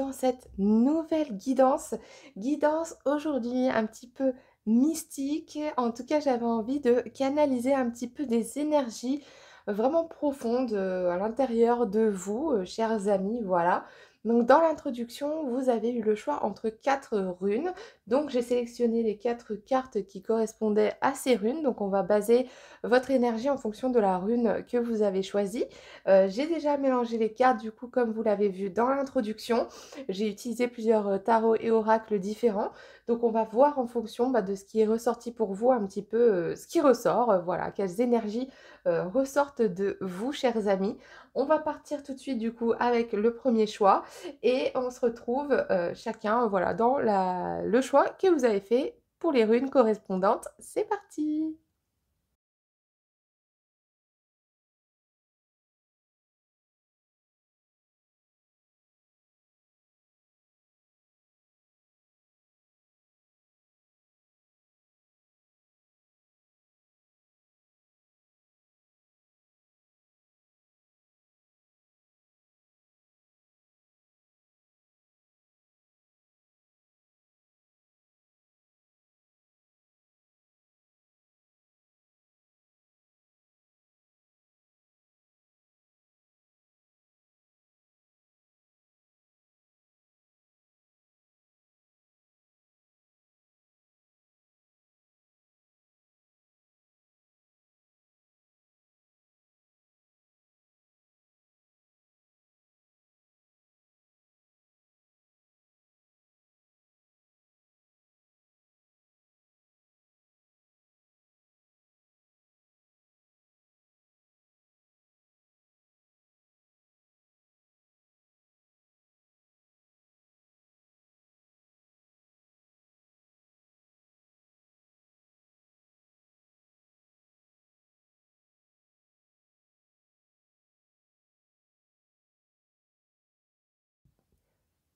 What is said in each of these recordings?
dans cette nouvelle guidance. Guidance aujourd'hui un petit peu mystique. En tout cas, j'avais envie de canaliser un petit peu des énergies vraiment profondes à l'intérieur de vous, chers amis. Voilà. Donc, dans l'introduction, vous avez eu le choix entre 4 runes. Donc, j'ai sélectionné les 4 cartes qui correspondaient à ces runes. Donc, on va baser votre énergie en fonction de la rune que vous avez choisie. J'ai déjà mélangé les cartes, du coup, comme vous l'avez vu dans l'introduction. J'ai utilisé plusieurs tarots et oracles différents. Donc, on va voir en fonction de ce qui est ressorti pour vous, un petit peu ce qui ressort. Voilà, quelles énergies ressortent de vous, chers amis. On va partir tout de suite, du coup, avec le premier choix. Et on se retrouve chacun, voilà, dans le choix que vous avez fait pour les runes correspondantes. C'est parti!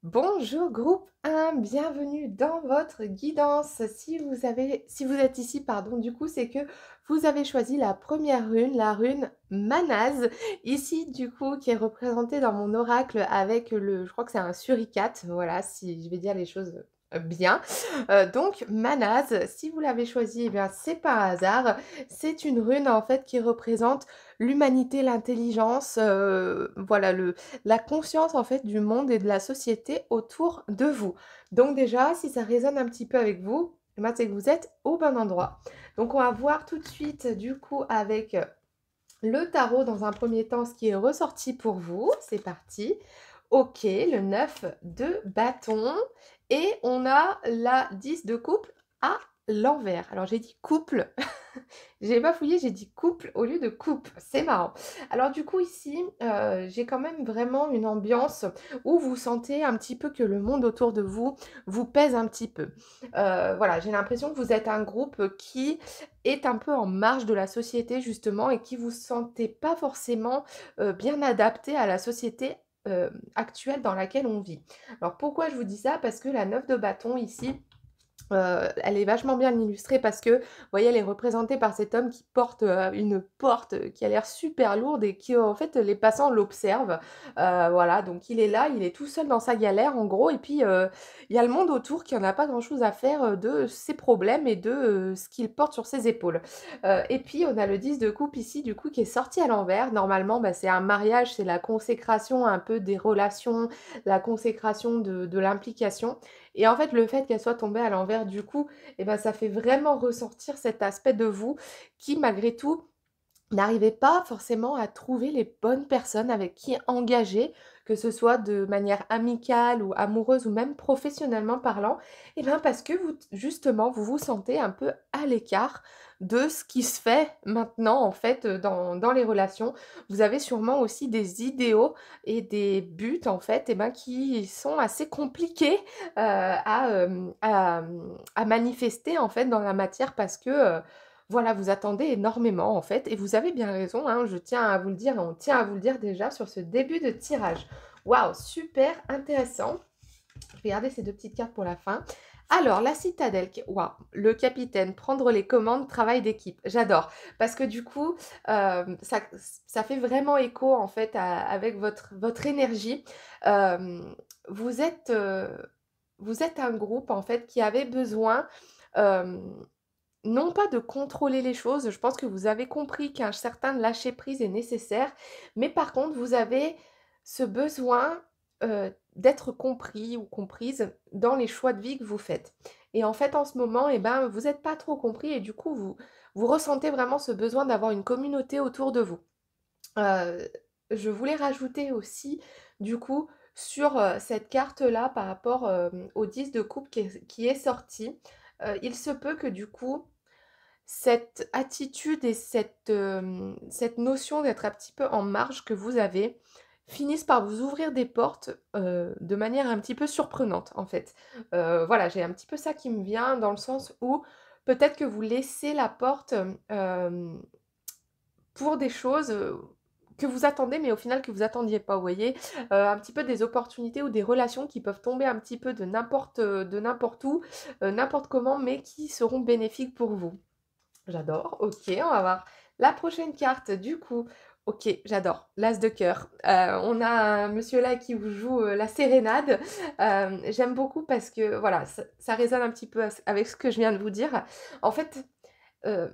Bonjour groupe 1, bienvenue dans votre guidance. Si vous êtes ici, pardon, du coup, c'est que vous avez choisi la première rune, la rune Manaz, ici, du coup, qui est représentée dans mon oracle avec je crois que c'est un suricate, voilà, si je vais dire les choses bien. Donc, Manaz, si vous l'avez choisi, eh bien, c'est par hasard. C'est une rune, en fait, qui représente l'humanité, l'intelligence, voilà, la conscience en fait du monde et de la société autour de vous. Donc déjà, si ça résonne un petit peu avec vous, eh ben, c'est que vous êtes au bon endroit. Donc on va voir tout de suite du coup avec le tarot dans un premier temps ce qui est ressorti pour vous. C'est parti. Ok, le 9 de bâton et on a la 10 de couple à l'envers. Alors j'ai dit couple, j'ai pas fouillé, j'ai dit couple au lieu de coupe. C'est marrant. Alors du coup ici, j'ai quand même vraiment une ambiance où vous sentez un petit peu que le monde autour de vous vous pèse un petit peu. Voilà, j'ai l'impression que vous êtes un groupe qui est un peu en marge de la société justement et qui vous sentez pas forcément bien adapté à la société actuelle dans laquelle on vit. Alors pourquoi je vous dis ça? Parce que la 9 de bâton ici, elle est vachement bien illustrée parce que, vous voyez, elle est représentée par cet homme qui porte une porte qui a l'air super lourde et qui, en fait, les passants l'observent. Voilà, donc il est là, il est tout seul dans sa galère, en gros, et puis il y a le monde autour qui en a pas grand-chose à faire de ses problèmes et de ce qu'il porte sur ses épaules. Et puis, on a le 10 de coupe ici, du coup, qui est sorti à l'envers. Normalement, c'est un mariage, c'est la consécration un peu des relations, la consécration de l'implication. Et en fait, le fait qu'elle soit tombée à l'envers, du coup, eh ben, ça fait vraiment ressortir cet aspect de vous qui, malgré tout, n'arrivez pas forcément à trouver les bonnes personnes avec qui engager, que ce soit de manière amicale ou amoureuse ou même professionnellement parlant, et bien parce que vous, justement, vous vous sentez un peu à l'écart de ce qui se fait maintenant, en fait, dans les relations. Vous avez sûrement aussi des idéaux et des buts, en fait, et ben, qui sont assez compliqués à manifester, en fait, dans la matière parce que voilà, vous attendez énormément en fait, et vous avez bien raison, hein, je tiens à vous le dire, on tient à vous le dire déjà sur ce début de tirage. Waouh, super intéressant. Je vais garder ces deux petites cartes pour la fin. Alors, la citadelle, waouh, le capitaine, prendre les commandes, travail d'équipe, j'adore. Parce que du coup, ça fait vraiment écho en fait avec votre énergie. Euh, vous êtes, euh, vous êtes un groupe en fait qui avait besoin, euh, non pas de contrôler les choses, je pense que vous avez compris qu'un certain lâcher-prise est nécessaire, mais par contre, vous avez ce besoin d'être compris ou comprise dans les choix de vie que vous faites. Et en fait, en ce moment, eh ben, vous n'êtes pas trop compris et du coup, vous ressentez vraiment ce besoin d'avoir une communauté autour de vous. Euh, je voulais rajouter aussi, du coup, sur cette carte-là, par rapport au 10 de coupe qui est sorti, il se peut que du coup, cette attitude et cette notion d'être un petit peu en marge que vous avez finissent par vous ouvrir des portes de manière un petit peu surprenante en fait. Voilà, j'ai un petit peu ça qui me vient dans le sens où peut-être que vous laissez la porte pour des choses que vous attendez, mais au final que vous attendiez pas, vous voyez. Un petit peu des opportunités ou des relations qui peuvent tomber un petit peu de n'importe où, n'importe comment, mais qui seront bénéfiques pour vous. J'adore. Ok, on va voir la prochaine carte. Du coup, ok, j'adore. L'As de cœur. On a un monsieur là qui vous joue la sérénade. J'aime beaucoup parce que voilà, ça résonne un petit peu avec ce que je viens de vous dire. En fait, euh,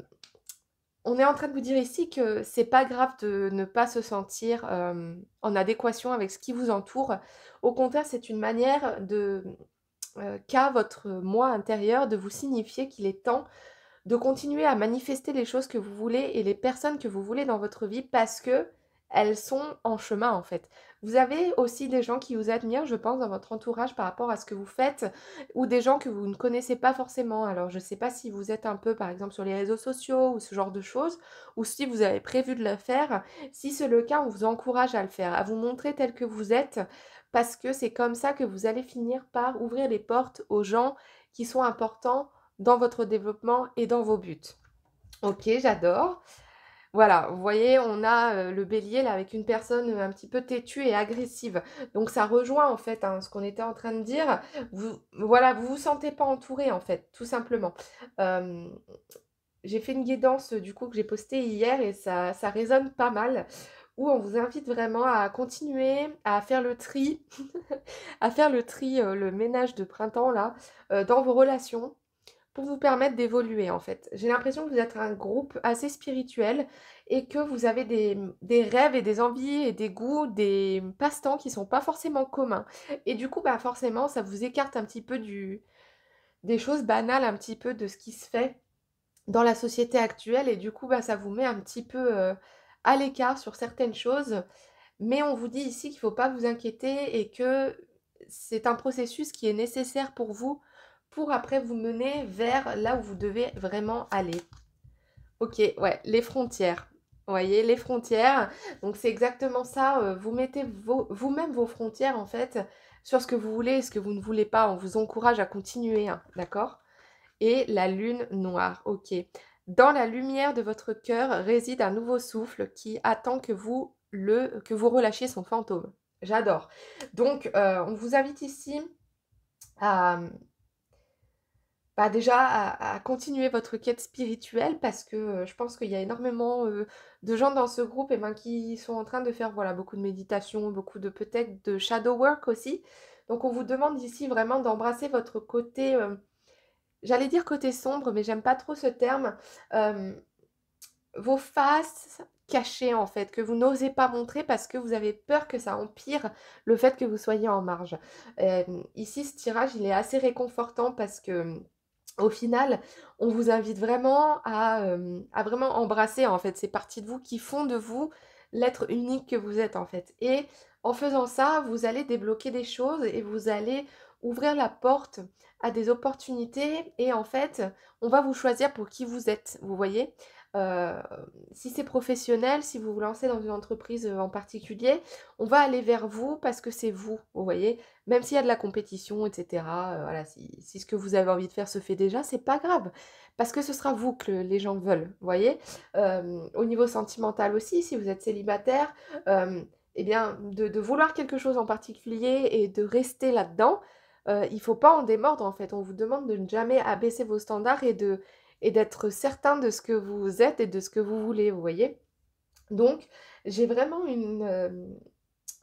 on est en train de vous dire ici que c'est pas grave de ne pas se sentir en adéquation avec ce qui vous entoure. Au contraire, c'est une manière qu'a votre moi intérieur de vous signifier qu'il est temps de continuer à manifester les choses que vous voulez et les personnes que vous voulez dans votre vie parce que elles sont en chemin en fait. Vous avez aussi des gens qui vous admirent, je pense, dans votre entourage par rapport à ce que vous faites ou des gens que vous ne connaissez pas forcément. Alors je ne sais pas si vous êtes un peu par exemple sur les réseaux sociaux ou ce genre de choses ou si vous avez prévu de le faire. Si c'est le cas, on vous encourage à le faire, à vous montrer tel que vous êtes parce que c'est comme ça que vous allez finir par ouvrir les portes aux gens qui sont importants dans votre développement et dans vos buts. Ok, j'adore. Voilà, vous voyez, on a le bélier là avec une personne un petit peu têtue et agressive. Donc ça rejoint en fait ce qu'on était en train de dire. Voilà, vous vous sentez pas entouré en fait, tout simplement. Euh, j'ai fait une guidance du coup que j'ai postée hier et ça résonne pas mal. Où on vous invite vraiment à continuer à faire le tri, à faire le tri, le ménage de printemps là, dans vos relations pour vous permettre d'évoluer en fait. J'ai l'impression que vous êtes un groupe assez spirituel et que vous avez des rêves et des envies et des goûts, des passe-temps qui sont pas forcément communs. Et du coup, bah forcément, ça vous écarte un petit peu des choses banales, un petit peu de ce qui se fait dans la société actuelle et du coup, bah ça vous met un petit peu à l'écart sur certaines choses. Mais on vous dit ici qu'il ne faut pas vous inquiéter et que c'est un processus qui est nécessaire pour vous pour après vous mener vers là où vous devez vraiment aller. Ok, ouais, les frontières. Vous voyez, les frontières. Donc c'est exactement ça. Vous mettez vous-même vos frontières en fait sur ce que vous voulez et ce que vous ne voulez pas. On vous encourage à continuer, hein, d'accord? Et la lune noire, ok. Dans la lumière de votre cœur réside un nouveau souffle qui attend que vous relâchiez son fantôme. J'adore. Donc, on vous invite ici à, bah déjà à continuer votre quête spirituelle parce que je pense qu'il y a énormément de gens dans ce groupe et ben, qui sont en train de faire voilà, beaucoup de méditation, beaucoup de peut-être de shadow work aussi. Donc, on vous demande ici vraiment d'embrasser votre côté j'allais dire côté sombre, mais j'aime pas trop ce terme. Euh, vos faces cachées, en fait, que vous n'osez pas montrer parce que vous avez peur que ça empire le fait que vous soyez en marge. Euh, ici, ce tirage, il est assez réconfortant parce que au final, on vous invite vraiment à vraiment embrasser en fait ces parties de vous qui font de vous l'être unique que vous êtes en fait. Et en faisant ça, vous allez débloquer des choses et vous allez ouvrir la porte à des opportunités et en fait, on va vous choisir pour qui vous êtes, vous voyez. Euh, si c'est professionnel, si vous vous lancez dans une entreprise en particulier, on va aller vers vous parce que c'est vous, vous voyez. Même s'il y a de la compétition, etc. Voilà, si ce que vous avez envie de faire se fait déjà, c'est pas grave. Parce que ce sera vous que les gens veulent, vous voyez. Au niveau sentimental aussi, si vous êtes célibataire, eh bien, de vouloir quelque chose en particulier et de rester là-dedans, il faut pas en démordre, en fait. On vous demande de ne jamais abaisser vos standards et d'être certain de ce que vous êtes et de ce que vous voulez, vous voyez? Donc, j'ai vraiment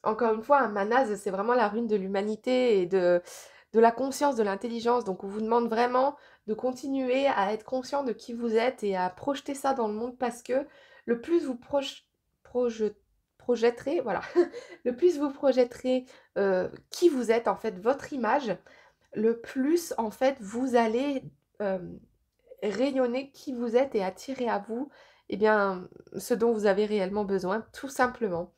encore une fois, un Manaz, c'est vraiment la rune de l'humanité et de la conscience, de l'intelligence. Donc, on vous demande vraiment de continuer à être conscient de qui vous êtes et à projeter ça dans le monde parce que le plus vous proje- projetterez, voilà, le plus vous projetterez qui vous êtes, en fait, votre image, le plus, en fait, vous allez euh, rayonner qui vous êtes et attirer à vous, eh bien, ce dont vous avez réellement besoin, tout simplement.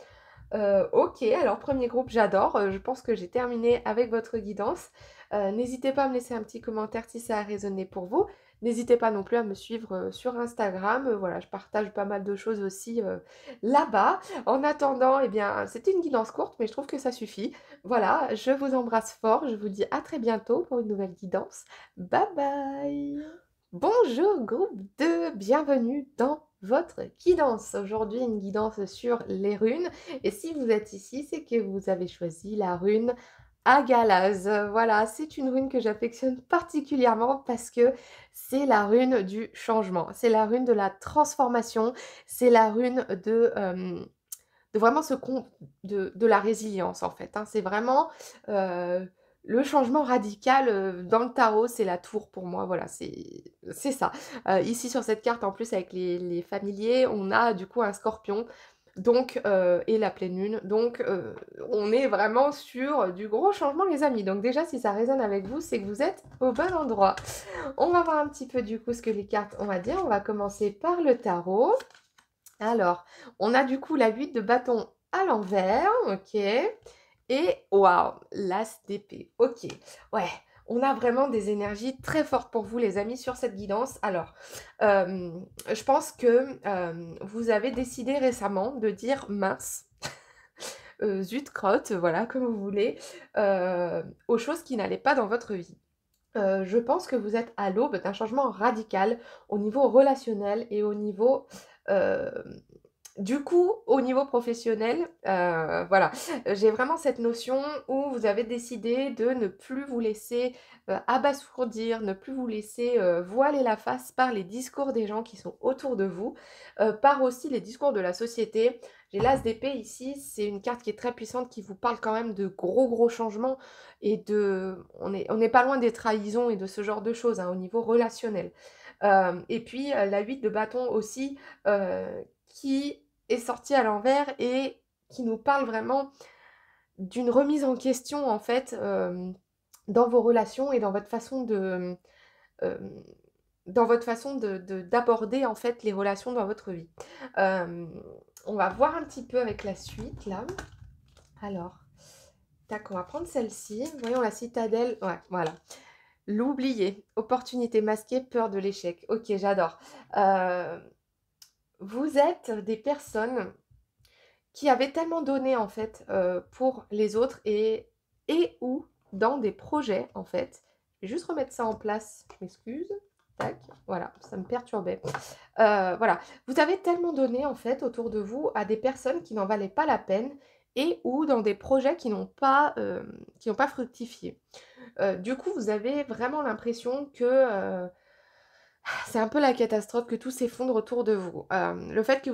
OK, alors premier groupe, j'adore. Je pense que j'ai terminé avec votre guidance. N'hésitez pas à me laisser un petit commentaire si ça a résonné pour vous. N'hésitez pas non plus à me suivre sur Instagram. Voilà, je partage pas mal de choses aussi là-bas. En attendant, eh bien, c'était une guidance courte, mais je trouve que ça suffit. Voilà, je vous embrasse fort. Je vous dis à très bientôt pour une nouvelle guidance. Bye bye! Bonjour groupe 2, bienvenue dans votre guidance. Aujourd'hui, une guidance sur les runes. Et si vous êtes ici, c'est que vous avez choisi la rune Agalaz. Voilà, c'est une rune que j'affectionne particulièrement parce que c'est la rune du changement. C'est la rune de la transformation. C'est la rune de vraiment de la résilience en fait, hein. C'est vraiment le changement radical dans le tarot, c'est la tour pour moi, voilà, c'est ça. Ici sur cette carte, en plus avec les familiers, on a du coup un scorpion, donc, et la pleine lune, donc on est vraiment sur du gros changement les amis. Donc déjà si ça résonne avec vous, c'est que vous êtes au bon endroit. On va voir un petit peu du coup ce que les cartes ont à dire. On va commencer par le tarot. Alors, on a du coup la 8 de bâton à l'envers, ok. Et waouh, l'as d'épée, ok. Ouais, on a vraiment des énergies très fortes pour vous les amis sur cette guidance. Alors, je pense que vous avez décidé récemment de dire mince, zut, crotte, voilà, comme vous voulez, aux choses qui n'allaient pas dans votre vie. Je pense que vous êtes à l'aube d'un changement radical au niveau relationnel et au niveau euh, du coup, au niveau professionnel, voilà, j'ai vraiment cette notion où vous avez décidé de ne plus vous laisser abasourdir, ne plus vous laisser voiler la face par les discours des gens qui sont autour de vous, par aussi les discours de la société. J'ai l'as d'épée ici, c'est une carte qui est très puissante, qui vous parle quand même de gros gros changements et on n'est pas loin des trahisons et de ce genre de choses hein, au niveau relationnel. Et puis la 8 de bâton aussi, qui est sorti à l'envers et qui nous parle vraiment d'une remise en question en fait dans vos relations et dans votre façon euh, d'aborder en fait les relations dans votre vie. Euh, on va voir un petit peu avec la suite là. Alors, tac, on va prendre celle-ci. Voyons la citadelle. Ouais, voilà. L'oublier. Opportunité masquée, peur de l'échec. Ok, j'adore. Vous êtes des personnes qui avait tellement donné en fait pour les autres et ou dans des projets en fait. Je vais juste remettre ça en place, je m'excuse. Tac, voilà, ça me perturbait. Voilà, vous avez tellement donné en fait autour de vous à des personnes qui n'en valaient pas la peine et ou dans des projets qui n'ont pas fructifié. Du coup, vous avez vraiment l'impression que c'est un peu la catastrophe, que tout s'effondre autour de vous. Le fait que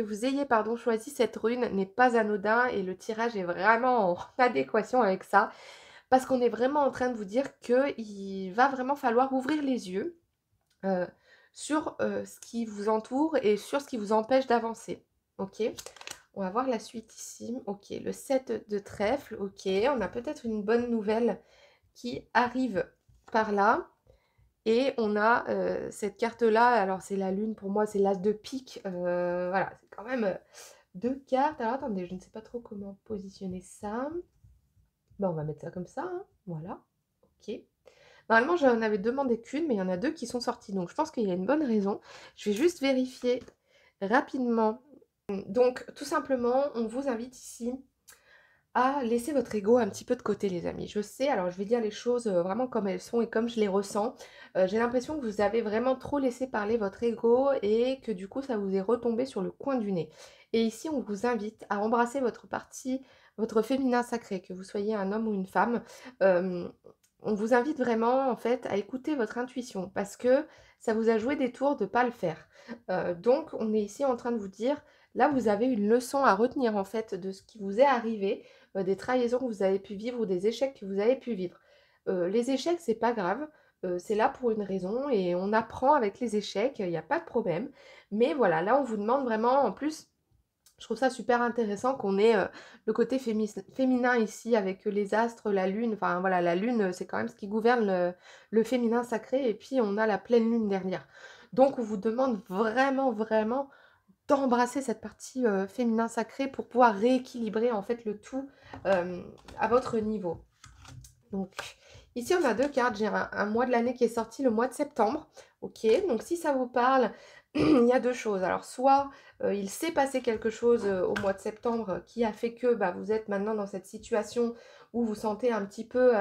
vous ayez pardon, choisi cette rune n'est pas anodin et le tirage est vraiment en adéquation avec ça, parce qu'on est vraiment en train de vous dire qu'il va vraiment falloir ouvrir les yeux euh, sur ce qui vous entoure et sur ce qui vous empêche d'avancer. Ok, on va voir la suite ici. Ok, le 7 de trèfle. Ok, on a peut-être une bonne nouvelle qui arrive par là. Et on a cette carte-là, alors c'est la lune, pour moi c'est l'as de pique, voilà, c'est quand même deux cartes. Alors attendez, je ne sais pas trop comment positionner ça. Bon, on va mettre ça comme ça, hein. Voilà, ok. Normalement j'en avais demandé qu'une, mais il y en a deux qui sont sorties, donc je pense qu'il y a une bonne raison. Je vais juste vérifier rapidement. Donc tout simplement, on vous invite ici à laisser votre ego un petit peu de côté, les amis. Je sais, alors je vais dire les choses vraiment comme elles sont et comme je les ressens. J'ai l'impression que vous avez vraiment trop laissé parler votre ego et que du coup, ça vous est retombé sur le coin du nez. Et ici, on vous invite à embrasser votre partie, votre féminin sacré, que vous soyez un homme ou une femme. Euh, on vous invite vraiment, en fait, à écouter votre intuition parce que ça vous a joué des tours de ne pas le faire. Donc on est ici en train de vous dire, là, vous avez une leçon à retenir, en fait, de ce qui vous est arrivé, des trahisons que vous avez pu vivre ou des échecs que vous avez pu vivre. Les échecs, c'est pas grave, c'est là pour une raison et on apprend avec les échecs, il y a pas de problème. Mais voilà, là, on vous demande vraiment en plus je trouve ça super intéressant qu'on ait, le côté féminin ici avec, les astres, la lune, enfin voilà, la lune, c'est quand même ce qui gouverne le féminin sacré et puis on a la pleine lune derrière. Donc on vous demande vraiment, vraiment d'embrasser cette partie, féminin sacré pour pouvoir rééquilibrer en fait le tout, hem, à votre niveau. Donc ici on a 2 cartes, j'ai un mois de l'année qui est sorti, le mois de septembre. OK, donc si ça vous parle, il y a 2 choses. Alors soit, il s'est passé quelque chose, au mois de septembre, qui a fait que, bah, vous êtes maintenant dans cette situation où vous sentez un petit peu,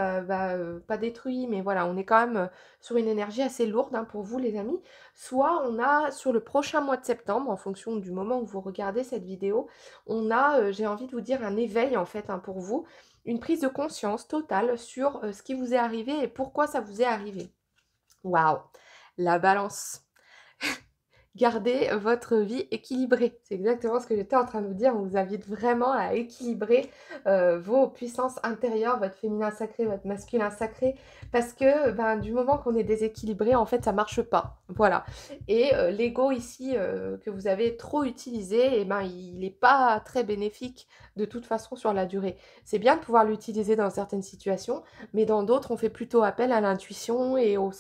pas détruit, mais voilà, on est quand même, sur une énergie assez lourde, hein, pour vous les amis. Soit on a sur le prochain mois de septembre, en fonction du moment où vous regardez cette vidéo, on a, j'ai envie de vous dire un éveil en fait, hein, pour vous une prise de conscience totale sur ce qui vous est arrivé et pourquoi ça vous est arrivé. Waouh! La balance. Gardez votre vie équilibrée. C'est exactement ce que j'étais en train de vous dire. On vous invite vraiment à équilibrer vos puissances intérieures, votre féminin sacré, votre masculin sacré, parce que ben, du moment qu'on est déséquilibré, en fait, ça marche pas. Voilà. Et l'ego ici que vous avez trop utilisé, eh ben, il n'est pas très bénéfique de toute façon sur la durée. C'est bien de pouvoir l'utiliser dans certaines situations, mais dans d'autres, on fait plutôt appel à l'intuition et au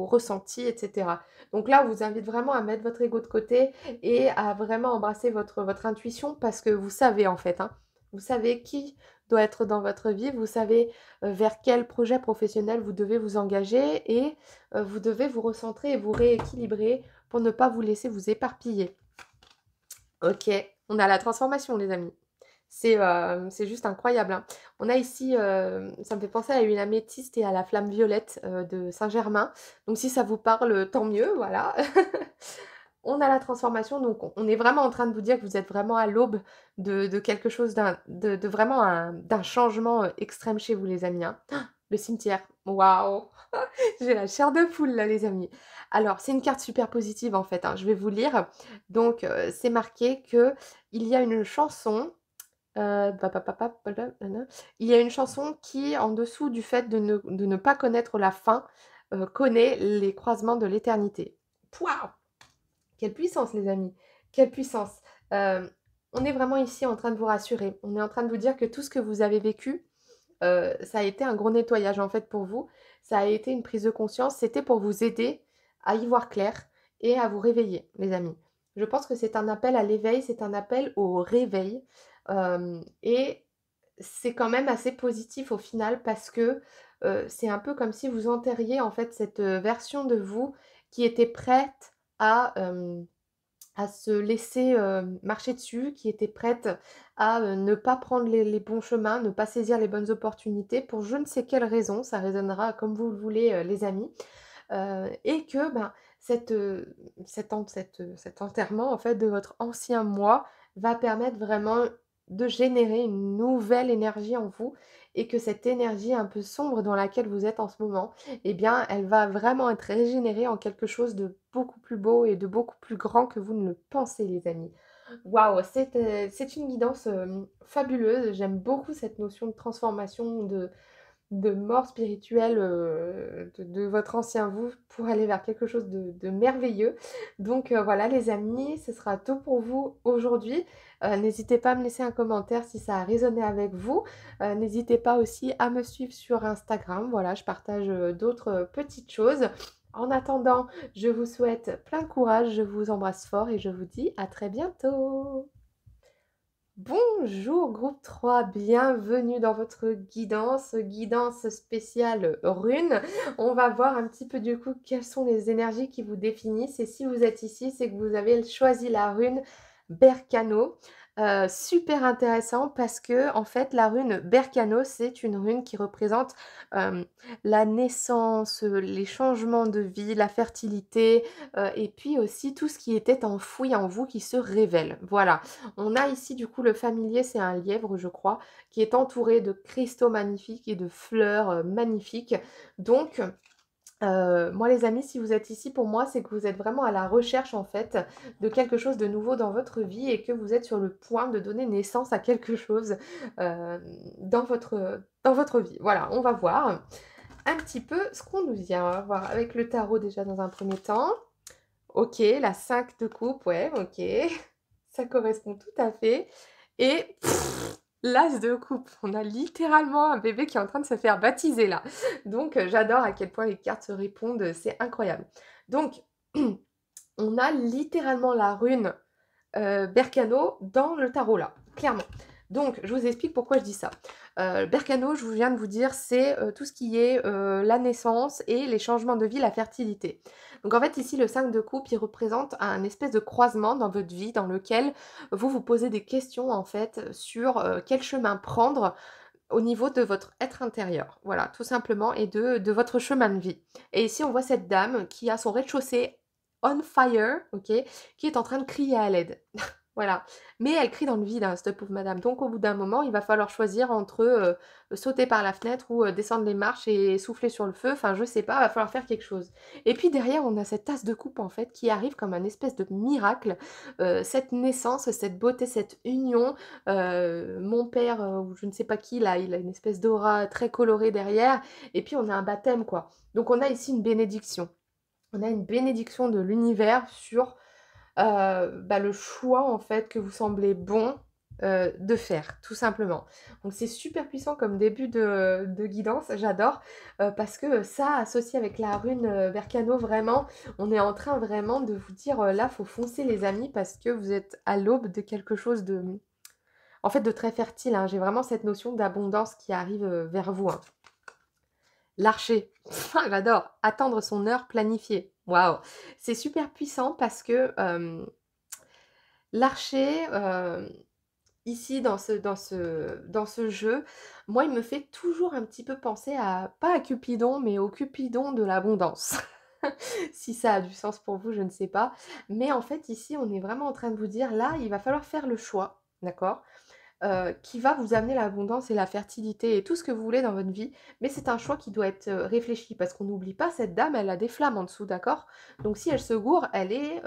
ressenti, etc. Donc là, on vous invite vraiment à mettre votre ego de côté et à vraiment embrasser votre intuition parce que vous savez en fait, hein. Vous savez qui doit être dans votre vie, vous savez, vers quel projet professionnel vous devez vous engager et vous devez vous recentrer et vous rééquilibrer pour ne pas vous laisser vous éparpiller. OK, on a la transformation les amis. C'est juste incroyable, hein. On a ici, ça me fait penser à une améthyste et à la flamme violette, de Saint-Germain. Donc si ça vous parle, tant mieux, voilà. On a la transformation, donc on est vraiment en train de vous dire que vous êtes vraiment à l'aube de quelque chose de vraiment d'un changement, extrême chez vous les amis, hein. Le cimetière, waouh! J'ai la chair de poule là les amis. Alors c'est une carte super positive en fait, hein, je vais vous lire. Donc, c'est marqué qu'il y a une chanson il y a une chanson qui, en dessous du fait de ne pas connaître la fin, connaît les croisements de l'éternité. Waouh! Quelle puissance les amis! Quelle puissance! Hem, on est vraiment ici en train de vous rassurer. On est en train de vous dire que tout ce que vous avez vécu, ça a été un gros nettoyage en fait pour vous. Ça a été une prise de conscience. C'était pour vous aider à y voir clair et à vous réveiller, les amis. Je pense que c'est un appel à l'éveil, c'est un appel au réveil. Et c'est quand même assez positif au final parce que c'est un peu comme si vous enterriez en fait cette version de vous qui était prête à se laisser, marcher dessus, qui était prête à, ne pas prendre les bons chemins, ne pas saisir les bonnes opportunités pour je ne sais quelle raison, ça résonnera comme vous le voulez, les amis. Et que, ben, cet enterrement, en fait, de votre ancien moi va permettre vraiment de générer une nouvelle énergie en vous et que cette énergie un peu sombre dans laquelle vous êtes en ce moment, eh bien, elle va vraiment être régénérée en quelque chose de beaucoup plus beau et de beaucoup plus grand que vous ne le pensez, les amis. Waouh, c'est une guidance, fabuleuse. J'aime beaucoup cette notion de transformation, de mort spirituelle, de votre ancien vous pour aller vers quelque chose de merveilleux. Donc voilà les amis, ce sera tout pour vous aujourd'hui. N'hésitez pas à me laisser un commentaire si ça a résonné avec vous. N'hésitez pas aussi à me suivre sur Instagram. Voilà, je partage, d'autres, petites choses. En attendant, je vous souhaite plein de courage, je vous embrasse fort et je vous dis à très bientôt. Bonjour groupe 3, bienvenue dans votre guidance spéciale rune. On va voir un petit peu du coup quelles sont les énergies qui vous définissent et si vous êtes ici, c'est que vous avez choisi la rune Berkano. Super intéressant parce que en fait, la rune Berkano, c'est une rune qui représente, hem, la naissance, les changements de vie, la fertilité, et puis aussi tout ce qui était enfoui en vous qui se révèle. Voilà. On a ici du coup le familier, c'est un lièvre, je crois, qui est entouré de cristaux magnifiques et de fleurs, magnifiques. Donc moi les amis, si vous êtes ici pour moi, c'est que vous êtes vraiment à la recherche en fait de quelque chose de nouveau dans votre vie et que vous êtes sur le point de donner naissance à quelque chose, dans votre vie. Voilà, on va voir un petit peu ce qu'on nous dit. On va voir avec le tarot déjà dans un premier temps. OK, la 5 de coupe, ouais, OK. Ça correspond tout à fait et l'as de coupe. On a littéralement un bébé qui est en train de se faire baptiser là. Donc j'adore à quel point les cartes se répondent, c'est incroyable. Donc on a littéralement la rune Berkano dans le tarot là, clairement. Donc je vous explique pourquoi je dis ça. Berkano, je vous viens de vous dire, c'est, tout ce qui est, la naissance et les changements de vie, la fertilité. Donc en fait ici le 5 de coupe, il représente un espèce de croisement dans votre vie dans lequel vous vous posez des questions en fait sur, quel chemin prendre au niveau de votre être intérieur. Voilà, tout simplement et de votre chemin de vie. Et ici on voit cette dame qui a son rez-de-chaussée on fire, OK, qui est en train de crier à l'aide. Voilà. Mais elle crie dans le vide, hein, cette pauvre madame. Donc au bout d'un moment, il va falloir choisir entre, sauter par la fenêtre ou, descendre les marches et souffler sur le feu. Enfin, je sais pas, va falloir faire quelque chose. Et puis derrière, on a cette tasse de coupe, en fait, qui arrive comme un espèce de miracle. Cette naissance, cette beauté, cette union. Mon père, ou je ne sais pas qui, là, il a une espèce d'aura très colorée derrière. Et puis on a un baptême, quoi. Donc on a ici une bénédiction. On a une bénédiction de l'univers sur, le choix en fait que vous semblez bon, de faire, tout simplement. Donc c'est super puissant comme début de guidance, j'adore, parce que ça associé avec la rune, Berkano, vraiment, on est en train vraiment de vous dire, là, faut foncer les amis parce que vous êtes à l'aube de quelque chose de, en fait, de très fertile, hein. J'ai vraiment cette notion d'abondance qui arrive, vers vous, hein. L'archer, j'adore. Attendre son heure planifiée. Waouh! C'est super puissant parce que, l'archer, ici dans ce jeu, moi, il me fait toujours un petit peu penser à pas à Cupidon, mais au Cupidon de l'abondance. Si ça a du sens pour vous, je ne sais pas. Mais en fait, ici, on est vraiment en train de vous dire: «Là, il va falloir faire le choix», d'accord? Qui va vous amener l'abondance et la fertilité et tout ce que vous voulez dans votre vie. Mais c'est un choix qui doit être, réfléchi parce qu'on n'oublie pas cette dame, elle a des flammes en dessous, d'accord? Donc si elle se gourre, elle est,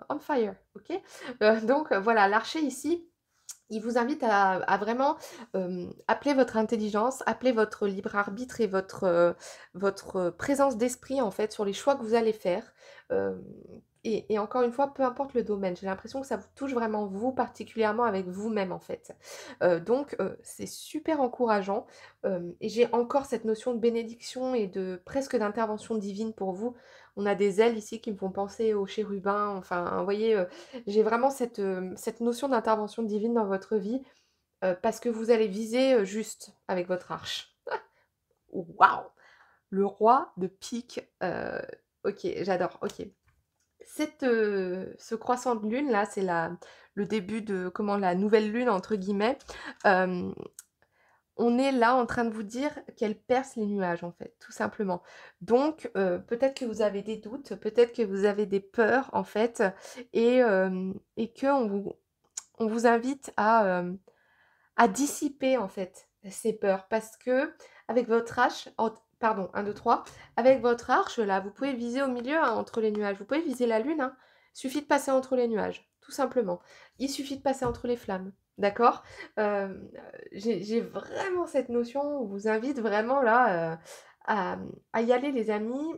on fire, OK? Donc voilà, l'archer ici, il vous invite à vraiment, appeler votre intelligence, appeler votre libre arbitre et votre présence d'esprit, en fait, sur les choix que vous allez faire. Hem et encore une fois, peu importe le domaine, j'ai l'impression que ça vous touche vraiment vous, particulièrement avec vous-même, en fait. Donc c'est super encourageant, et j'ai encore cette notion de bénédiction et de presque d'intervention divine pour vous. On a des ailes ici qui me font penser aux chérubins, enfin, vous voyez, j'ai vraiment cette notion d'intervention divine dans votre vie, parce que vous allez viser, juste avec votre arche. Waouh! Le roi de pique, OK, j'adore, OK. Ce croissant de lune là, c'est le début de comment «la nouvelle lune» entre guillemets. Hem, on est là en train de vous dire qu'elle perce les nuages en fait, tout simplement. Donc peut-être que vous avez des doutes, peut-être que vous avez des peurs en fait et qu'on vous invite à dissiper en fait ces peurs parce que avec votre arche pardon, 1, 2, 3, avec votre arche là, vous pouvez viser au milieu, hein, entre les nuages. Vous pouvez viser la lune, hein. Suffit de passer entre les nuages, tout simplement. Il suffit de passer entre les flammes, d'accord? J'ai vraiment cette notion, on vous invite vraiment là, à y aller les amis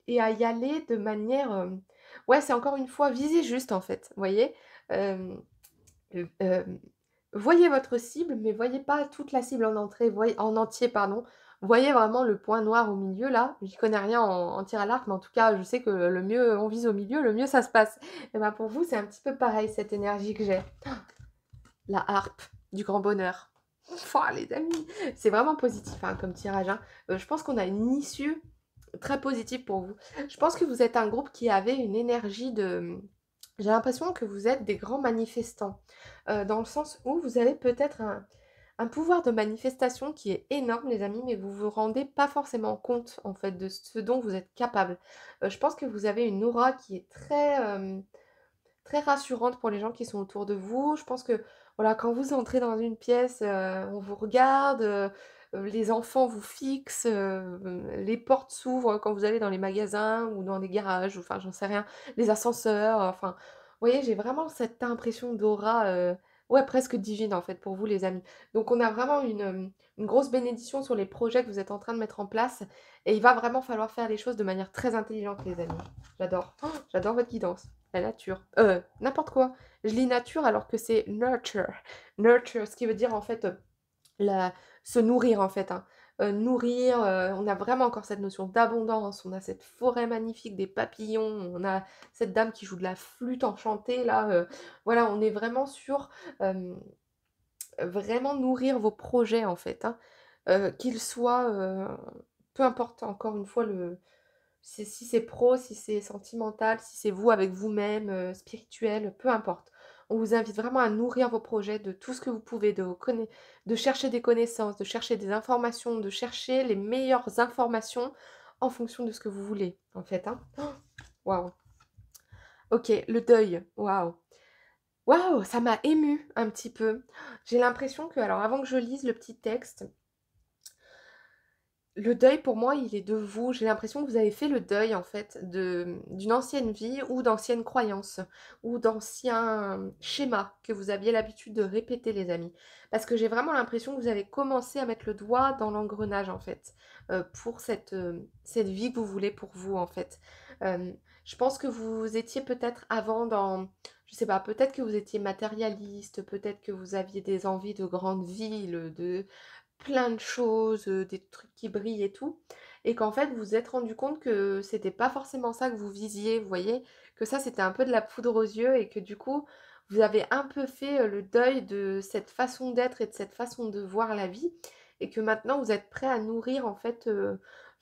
et à y aller de manière, ouais, c'est encore une fois viser juste en fait, vous voyez? Hem, hem Voyez votre cible, mais voyez pas toute la cible en entier, pardon. Voyez vraiment le point noir au milieu là. J'y connais rien en tir à l'arc, mais en tout cas, je sais que le mieux on vise au milieu, le mieux ça se passe. Et ben pour vous, c'est un petit peu pareil cette énergie que j'ai. La harpe du grand bonheur. Pouah les amis, c'est vraiment positif, hein, comme tirage, hein. Je pense qu'on a une issue très positive pour vous. Je pense que vous êtes un groupe qui avait une énergie J'ai l'impression que vous êtes des grands manifestants, dans le sens où vous avez peut-être un pouvoir de manifestation qui est énorme les amis, mais vous vous rendez pas forcément compte en fait de ce dont vous êtes capable. Je pense que vous avez une aura qui est très rassurante pour les gens qui sont autour de vous. Je pense que, voilà, quand vous entrez dans une pièce, on vous regarde, les enfants vous fixent, les portes s'ouvrent quand vous allez dans les magasins ou dans les garages ou enfin, j'en sais rien, les ascenseurs, enfin, vous voyez, j'ai vraiment cette impression d'aura, ouais, presque divine, en fait, pour vous, les amis. Donc on a vraiment une grosse bénédiction sur les projets que vous êtes en train de mettre en place et il va vraiment falloir faire les choses de manière très intelligente, les amis. J'adore. Oh, j'adore votre guidance. La nature. N'importe quoi. Je lis nature alors que c'est nurture. Nurture, ce qui veut dire en fait la... se nourrir en fait, hein. Nourrir, on a vraiment encore cette notion d'abondance, on a cette forêt magnifique, des papillons, on a cette dame qui joue de la flûte enchantée là. Voilà, on est vraiment sur vraiment nourrir vos projets en fait, hein. Qu'ils soient, peu importe encore une fois si c'est pro, si c'est sentimental, si c'est vous avec vous-même, spirituel, peu importe. On vous invite vraiment à nourrir vos projets de tout ce que vous pouvez, de chercher des connaissances, de chercher des informations, de chercher les meilleures informations en fonction de ce que vous voulez, en fait, hein. Waouh! OK, le deuil, waouh! Waouh, ça m'a émue un petit peu. J'ai l'impression que alors avant que je lise le petit texte, le deuil pour moi, il est de vous. J'ai l'impression que vous avez fait le deuil en fait d'une ancienne vie ou d'anciennes croyances ou d'anciens schémas que vous aviez l'habitude de répéter les amis. Parce que j'ai vraiment l'impression que vous avez commencé à mettre le doigt dans l'engrenage en fait pour cette vie que vous voulez pour vous en fait. Euh, je pense que vous étiez peut-être avant dans, je sais pas, peut-être que vous étiez matérialiste, peut-être que vous aviez des envies de grandes villes, de plein de choses, des trucs qui brillent et tout et qu'en fait, vous vous êtes rendu compte que c'était pas forcément ça que vous visiez, vous voyez? Que ça, c'était un peu de la poudre aux yeux et que du coup, vous avez un peu fait, le deuil de cette façon d'être et de cette façon de voir la vie et que maintenant vous êtes prêt à nourrir en fait,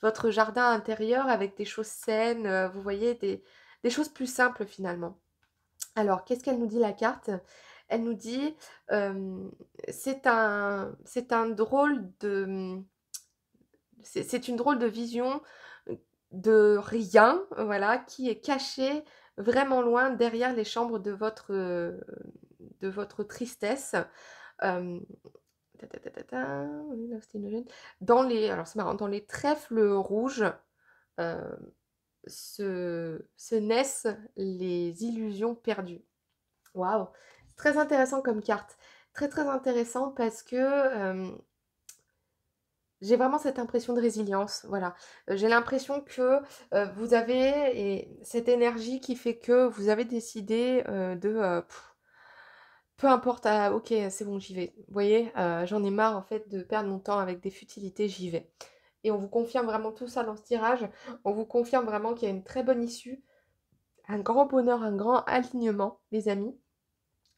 votre jardin intérieur avec des choses saines, vous voyez? Des choses plus simples finalement. Alors, qu'est-ce qu'elle nous dit la carte? Elle nous dit, hem, c'est un drôle de, c'est une drôle de vision, de rien, voilà, qui est cachée vraiment loin derrière les chambres de votre tristesse. Hem, ta ta ta ta ta, oui, là, c'était une jeune dans les alors c'est marrant, dans les trèfles rouges, heu, se naissent les illusions perdues. Waouh! C'est très intéressant comme carte. Très, très intéressant parce que, j'ai vraiment cette impression de résilience, voilà. J'ai l'impression que, vous avez et cette énergie qui fait que vous avez décidé, peu importe, ah OK, c'est bon, j'y vais. Vous voyez? J'en ai marre en fait de perdre mon temps avec des futilités, j'y vais. Et on vous confirme vraiment tout ça dans ce tirage. On vous confirme vraiment qu'il y a une très bonne issue, un grand bonheur, un grand alignement, les amis.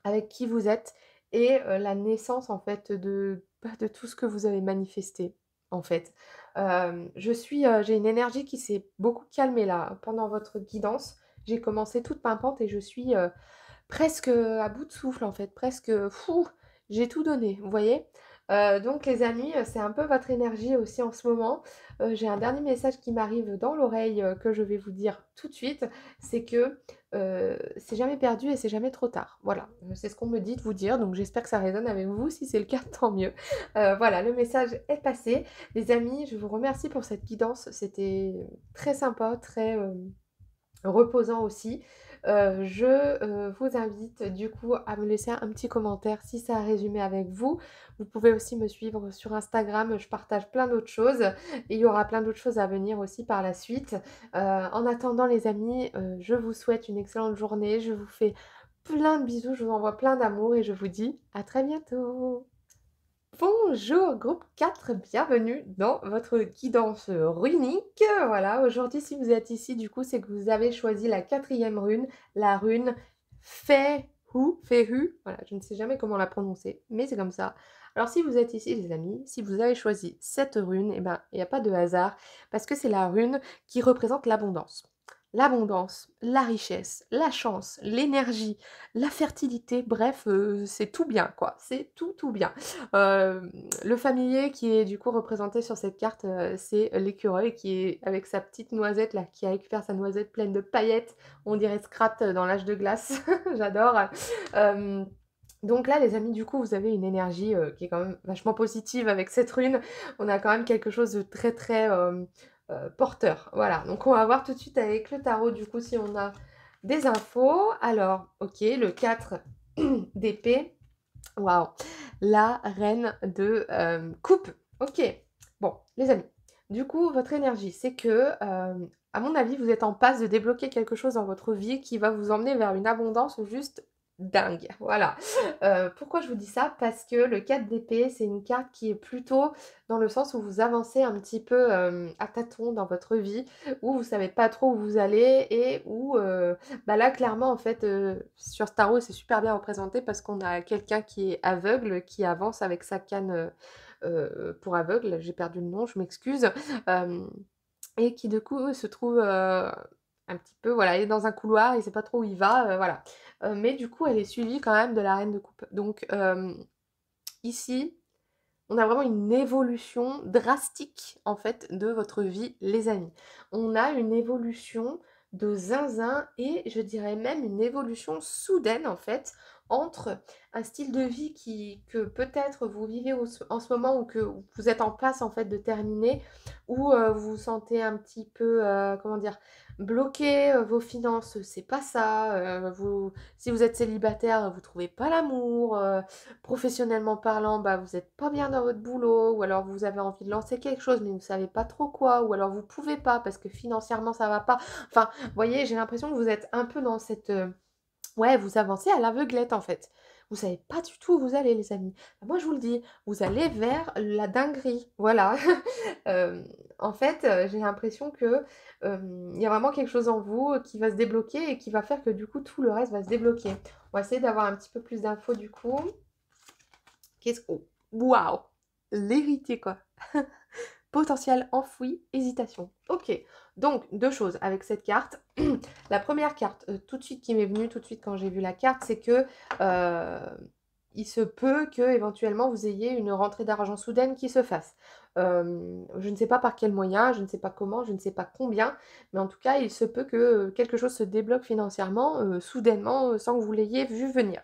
Avec qui vous êtes et la naissance en fait de tout ce que vous avez manifesté, en fait. J'ai une énergie qui s'est beaucoup calmée là, pendant votre guidance. J'ai commencé toute pimpante et je suis, presque, à bout de souffle en fait, presque, fou, j'ai tout donné, vous voyez? Donc les amis, c'est un peu votre énergie aussi en ce moment. J'ai un dernier message qui m'arrive dans l'oreille, que je vais vous dire tout de suite, c'est que, c'est jamais perdu et c'est jamais trop tard. Voilà, c'est ce qu'on me dit de vous dire, donc j'espère que ça résonne avec vous. Si c'est le cas, tant mieux. Voilà, le message est passé. Les amis, je vous remercie pour cette guidance, c'était très sympa, très, reposant aussi. Vous invite du coup à me laisser un petit commentaire si ça a résumé avec vous. Vous pouvez aussi me suivre sur Instagram, je partage plein d'autres choses et il y aura plein d'autres choses à venir aussi par la suite. En attendant les amis, je vous souhaite une excellente journée. Je vous fais plein de bisous, je vous envoie plein d'amour et je vous dis à très bientôt. Bonjour groupe 4, bienvenue dans votre guidance runique. Voilà, aujourd'hui si vous êtes ici, du coup, c'est que vous avez choisi la quatrième rune, la rune Fehu. Voilà, je ne sais jamais comment la prononcer, mais c'est comme ça. Alors si vous êtes ici les amis, si vous avez choisi cette rune, eh ben, il n'y a pas de hasard, parce que c'est la rune qui représente l'abondance. l'abondance, la richesse, la chance, l'énergie, la fertilité, bref, c'est tout bien quoi, c'est tout bien. Hem, le familier qui est du coup représenté sur cette carte, c'est l'écureuil qui est avec sa petite noisette là, qui récupère sa noisette pleine de paillettes. On dirait Scrat dans l'âge de glace, j'adore. Hem Donc là, les amis, du coup, vous avez une énergie, qui est quand même vachement positive avec cette rune. On a quand même quelque chose de très, très, porteur. Voilà, donc on va voir tout de suite avec le tarot, du coup, si on a des infos. Alors, OK, le 4 d'épée. Waouh! La reine de, coupe. OK. Bon, les amis, du coup, votre énergie, c'est que, à mon avis, vous êtes en passe de débloquer quelque chose dans votre vie qui va vous emmener vers une abondance juste dingue. Voilà. Pourquoi je vous dis ça? Parce que le 4 d'épée, c'est une carte qui est plutôt dans le sens où vous avancez un petit peu, à tâtons dans votre vie, où vous savez pas trop où vous allez et où, bah, là, clairement, en fait, sur ce tarot, c'est super bien représenté parce qu'on a quelqu'un qui est aveugle, qui avance avec sa canne, pour aveugle. J'ai perdu le nom, je m'excuse. Hem Et qui, de coup, se trouve, un petit peu, voilà, elle est dans un couloir, il sait pas trop où il va, voilà. Mais du coup, elle est suivie quand même de la reine de coupe. Donc, ici, on a vraiment une évolution drastique, en fait, de votre vie, les amis. On a une évolution de zinzin et je dirais même une évolution soudaine, en fait, entre un style de vie que peut-être vous vivez en ce moment ou que vous êtes en passe, en fait, de terminer, où vous vous sentez un petit peu, comment dire, bloqué, vos finances, c'est pas ça, si vous êtes célibataire, vous trouvez pas l'amour, professionnellement parlant, bah, vous êtes pas bien dans votre boulot ou alors vous avez envie de lancer quelque chose mais vous savez pas trop quoi ou alors vous pouvez pas parce que financièrement ça va pas. Enfin, vous voyez, j'ai l'impression que vous êtes un peu dans cette, ouais, vous avancez à l'aveuglette en fait. Vous savez pas du tout où vous allez les amis. Bah, moi je vous le dis, vous allez vers la dinguerie, voilà. En fait, j'ai l'impression que, il y a vraiment quelque chose en vous, qui va se débloquer et qui va faire que du coup tout le reste va se débloquer. On va essayer d'avoir un petit peu plus d'infos du coup. Qu'est-ce qu'on... Waouh! L'héritier, quoi. Potentiel enfoui, hésitation. Ok, donc deux choses avec cette carte. La première carte, tout de suite qui m'est venue, tout de suite quand j'ai vu la carte, c'est que il se peut que éventuellement vous ayez une rentrée d'argent soudaine qui se fasse. Je ne sais pas par quel moyen, je ne sais pas comment, je ne sais pas combien, mais en tout cas, il se peut que quelque chose se débloque financièrement, soudainement, sans que vous l'ayez vu venir.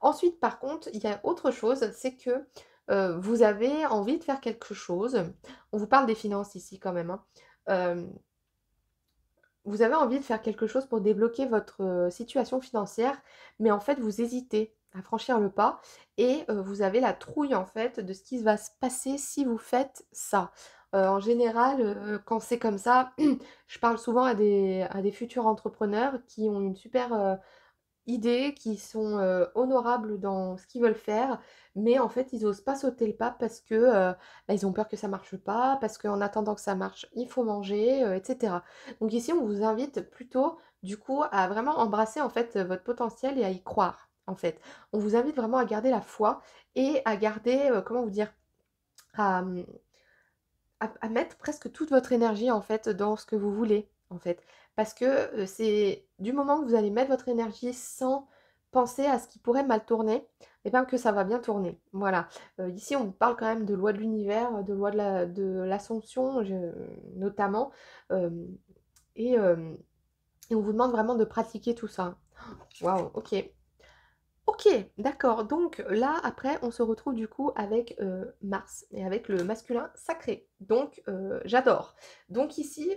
Ensuite, par contre, il y a autre chose, c'est que, vous avez envie de faire quelque chose. On vous parle des finances ici quand même, hein. Hem, vous avez envie de faire quelque chose pour débloquer votre, situation financière, mais en fait, vous hésitez à franchir le pas et vous avez la trouille, en fait, de ce qui va se passer si vous faites ça. En général, quand c'est comme ça, je parle souvent à des futurs entrepreneurs qui ont une super, idées, qui sont, honorables dans ce qu'ils veulent faire, mais en fait, ils osent pas sauter le pas parce que, bah, ils ont peur que ça marche pas, parce qu'en attendant que ça marche, il faut manger, et cetera. Donc ici, on vous invite plutôt, du coup, à vraiment embrasser, en fait, votre potentiel et à y croire, en fait. On vous invite vraiment à garder la foi et à garder, comment vous dire? À, à mettre presque toute votre énergie, en fait, dans ce que vous voulez, en fait. Parce que, c'est du moment que vous allez mettre votre énergie sans penser à ce qui pourrait mal tourner, et ben, que ça va bien tourner. Voilà. Ici, on parle quand même de loi de l'univers, de loi de l'ascension, notamment, hem et hem et on vous demande vraiment de pratiquer tout ça. Waouh, OK. OK, d'accord. Donc là, après, on se retrouve du coup avec, Mars et avec le masculin sacré. Donc j'adore. Donc ici,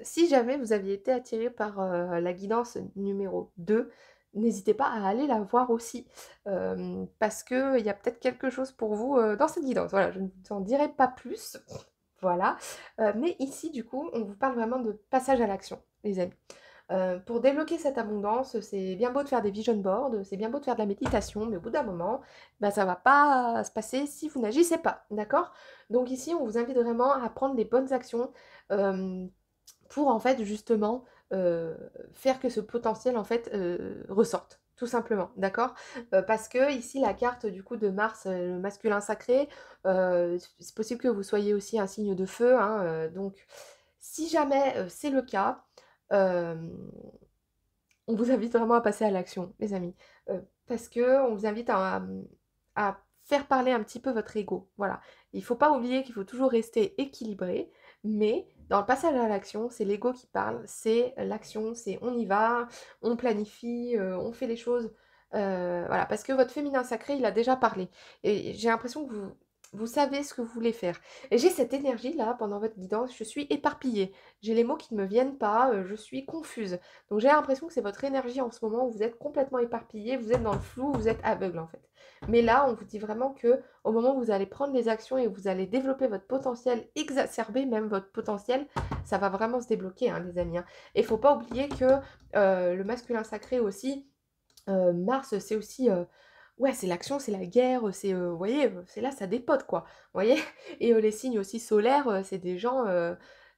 si jamais vous aviez été attiré par, la guidance numéro 2, n'hésitez pas à aller la voir aussi. Parce qu'il y a peut-être quelque chose pour vous, dans cette guidance. Voilà, je ne vous en dirai pas plus. Voilà. Mais ici, du coup, on vous parle vraiment de passage à l'action, les amis. Pour débloquer cette abondance, c'est bien beau de faire des vision boards, c'est bien beau de faire de la méditation, mais au bout d'un moment, bah, ça va pas se passer si vous n'agissez pas, d'accord? Donc ici, on vous invite vraiment à prendre des bonnes actions, hem, pour en fait justement, heu, faire que ce potentiel en fait, ressorte, tout simplement, d'accord? Parce que ici la carte du coup de Mars, le masculin sacré, c'est possible que vous soyez aussi un signe de feu, hein, donc si jamais, c'est le cas, hem, on vous invite vraiment à passer à l'action, les amis. Parce qu'on vous invite à faire parler un petit peu votre ego, voilà. Il faut pas oublier qu'il faut toujours rester équilibré, mais dans le passage à l'action, c'est l'ego qui parle, c'est l'action, c'est on y va, on planifie, on fait les choses, voilà. Parce que votre féminin sacré, il a déjà parlé et j'ai l'impression que vous savez ce que vous voulez faire et j'ai cette énergie-là pendant votre guidance, je suis éparpillée. J'ai les mots qui ne me viennent pas, je suis confuse. Donc j'ai l'impression que c'est votre énergie en ce moment où vous êtes complètement éparpillé, vous êtes dans le flou, vous êtes aveugle en fait. Mais là, on vous dit vraiment que au moment où vous allez prendre les actions et où vous allez développer votre potentiel, exacerber même votre potentiel, ça va vraiment se débloquer, hein, les amis, hein. Et il ne faut pas oublier que le masculin sacré aussi, Mars, c'est aussi, ouais, c'est l'action, c'est la guerre, c'est, vous voyez, c'est là, ça dépote, quoi. Vous voyez? Et les signes aussi solaires, c'est des gens,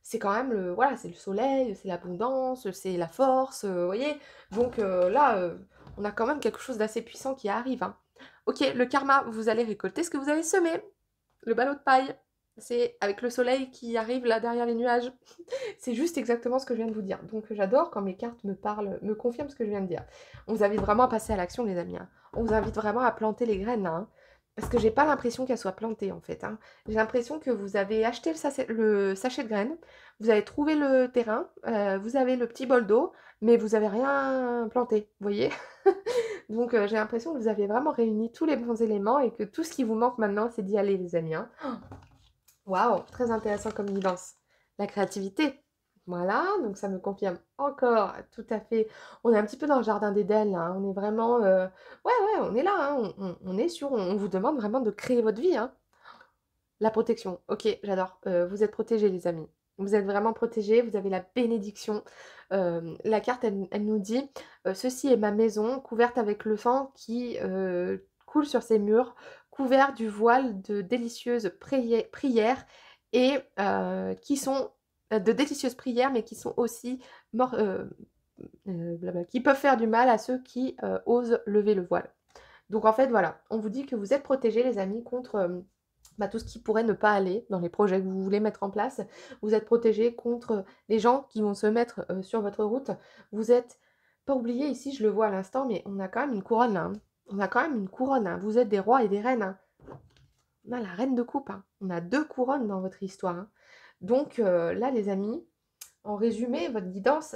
c'est quand même le voilà, c'est le soleil, c'est l'abondance, c'est la force, vous voyez? Donc là, on a quand même quelque chose d'assez puissant qui arrive, hein. OK, le karma, vous allez récolter ce que vous avez semé. Le ballot de paille, c'est avec le soleil qui arrive là derrière les nuages. C'est juste exactement ce que je viens de vous dire. Donc j'adore quand mes cartes me parlent, me confirment ce que je viens de dire. On vous invite vraiment à passer à l'action, les amis, hein. On vous invite vraiment à planter les graines, là, hein. Parce que j'ai pas l'impression qu'elles soient plantées, en fait, hein. J'ai l'impression que vous avez acheté le sachet de graines, vous avez trouvé le terrain, vous avez le petit bol d'eau, mais vous avez rien planté, vous voyez? Donc j'ai l'impression que vous avez vraiment réuni tous les bons éléments et que tout ce qui vous manque maintenant, c'est d'y aller, les amis, hein. Waouh, très intéressant comme guidance. La créativité. Voilà, donc ça me confirme encore tout à fait. On est un petit peu dans le jardin d'Éden, là, hein. On est vraiment. Ouais, ouais, on est là, hein. On est sûr, on vous demande vraiment de créer votre vie, hein. La protection. Ok, j'adore. Vous êtes protégés, les amis. Vous êtes vraiment protégés, vous avez la bénédiction. La carte, elle nous dit ceci est ma maison, couverte avec le sang qui coule sur ses murs, couvert du voile de délicieuses prières et qui sont de délicieuses prières, mais qui sont aussi qui peuvent faire du mal à ceux qui osent lever le voile. Donc en fait, voilà, on vous dit que vous êtes protégés, les amis, contre bah, tout ce qui pourrait ne pas aller dans les projets que vous voulez mettre en place. Vous êtes protégés contre les gens qui vont se mettre sur votre route. Vous êtes, pas oublié ici, je le vois à l'instant, mais on a quand même une couronne là, hein. On a quand même une couronne, hein. Vous êtes des rois et des reines, hein. On a la reine de coupe, hein. On a 2 couronnes dans votre histoire, hein. Donc là, les amis, en résumé, votre guidance,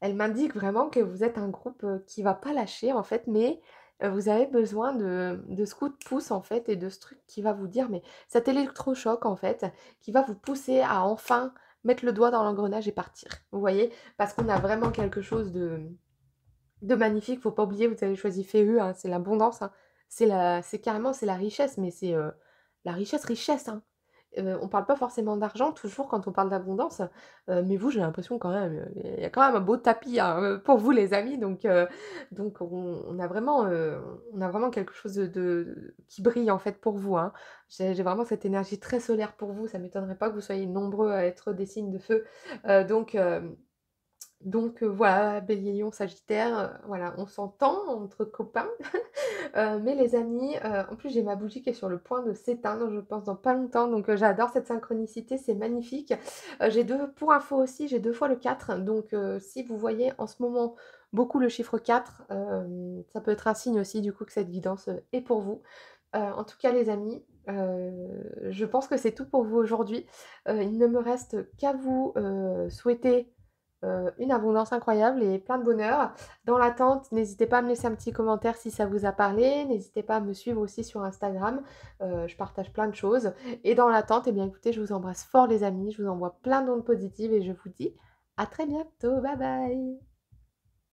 elle m'indique vraiment que vous êtes un groupe, qui va pas lâcher en fait, mais vous avez besoin de ce coup de pouce en fait et de ce truc qui va vous dire mais cet électrochoc en fait, qui va vous pousser à enfin mettre le doigt dans l'engrenage et partir. Vous voyez? Parce qu'on a vraiment quelque chose de magnifique. Faut pas oublier, vous avez choisi Féhu, hein, c'est l'abondance, hein. C'est carrément, c'est la richesse, mais c'est, la richesse, richesse, hein. On parle pas forcément d'argent toujours quand on parle d'abondance, mais vous, j'ai l'impression quand même, il y a quand même un beau tapis, hein, pour vous les amis, donc on a vraiment quelque chose qui brille en fait pour vous, hein. J'ai vraiment cette énergie très solaire pour vous, ça m'étonnerait pas que vous soyez nombreux à être des signes de feu, donc voilà, Bélier, Lion, Sagittaire, voilà, on s'entend entre copains. Mais les amis, en plus j'ai ma bougie qui est sur le point de s'éteindre, je pense dans pas longtemps, donc j'adore cette synchronicité, c'est magnifique. J'ai 2 pour info aussi, j'ai 2 fois le 4, donc si vous voyez en ce moment beaucoup le chiffre 4, ça peut être un signe aussi du coup que cette guidance, est pour vous. En tout cas les amis, je pense que c'est tout pour vous aujourd'hui. Il ne me reste qu'à vous, souhaiter une abondance incroyable et plein de bonheur. Dans l'attente, n'hésitez pas à me laisser un petit commentaire si ça vous a parlé. N'hésitez pas à me suivre aussi sur Instagram. Je partage plein de choses. Et dans l'attente, eh bien écoutez, je vous embrasse fort les amis. Je vous envoie plein d'ondes positives et je vous dis à très bientôt. Bye bye.